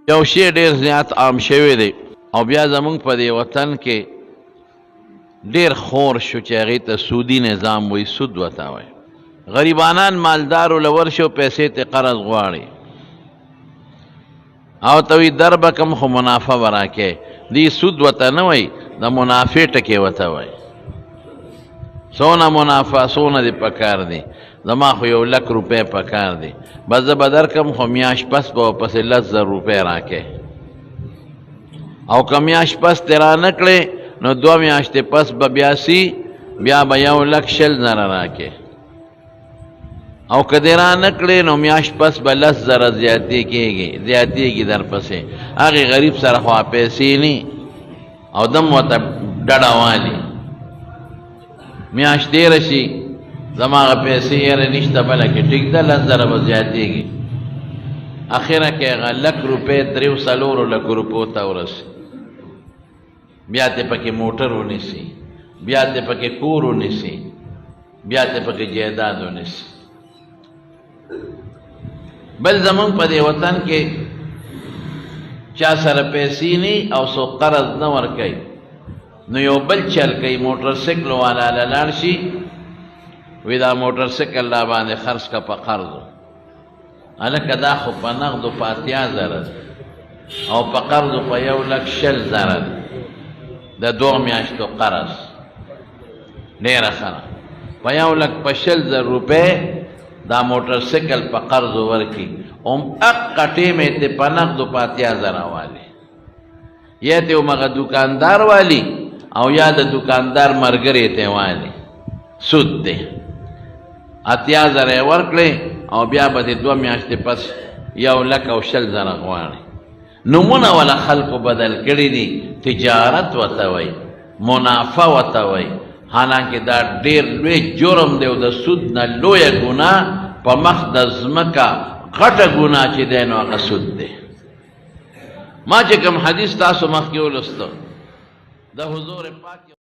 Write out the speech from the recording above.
یو شی ډیر زیات عام شوی دی او بیا زمونږ په دې وطن کې ډیر خور شو چې هغې ته سودي نظام وایي، سود ورته وایي. غریبانان مالدارو له ورشو پیسې ته قرض غواړي او ته وایي در به کم خو منافع به راکې. دې سود ورته نه وایي، د منافع ټکې ورته وایي. څونه منافع څونه دې پکار دی، زما خو 1,00,000 روپۍ پکار دی، بس زه به درکم خو میاشت پس به ورپسې 10,000 روپۍ راکې. او که میاشت پس دې رانه کړې نو 2 میاشتې پس به بیا سي، بیا به 1,20,000 راکې. او که دې رانه کړې نو میاشت پس به 10,000 زیاتېږي درپسې. هغې غریب سره خو پیسې نی او دم ورته ډډه والي، میاشت تېره شي زما هغه پیسې یاره نشته، بله کې ټیک ده 10,000 به زیاتېږي. اخره کې هغه 1,00,000 روپۍ 3-4 روپو ته ورسي، بیا ته پکې موټر ونیسي، بیا ته پکې کور ونیسي، بیا ته پکې جایداد ونیسي. بل زمونږ په دې وطن کې چا سره پیسې نی او څوک قرض نه ورکوي نو یو بل چل کوي، موټر سایکل والا له لاړ شي وی دا موټر سایکل لا باندې خرڅ که په قرضو. هلکه دا خو په نغدو په 80,000 او په قرضو په 1,20,000 د 2 میاشتو قرض ډېره ښه ده. په 1,20,000 روپۍ دا موټر سایکل په قرضو ورکي، هغه ټیمې ته په نغدو په 80,000 والی، یا ته همغه دوکاندار والی او یا د دوکاندار ملګری ته والی. سود دی. 80,000 یې ورکړې او بیا به د 2 میاشتې پس 1,20,000 غواړي. نومونه ولا خلقو بدل کړي دي، تجارت ورته وایي، منافع ورته وایي، حالانکه دا ډېر لوی جرم دی او د سود نه لویه ګناه په مخ د ځمکه غټه ګناه چې دی نو هغه سود دی. ما چې کوم حدیث تاسو مخکې ولوسته د حضور پاک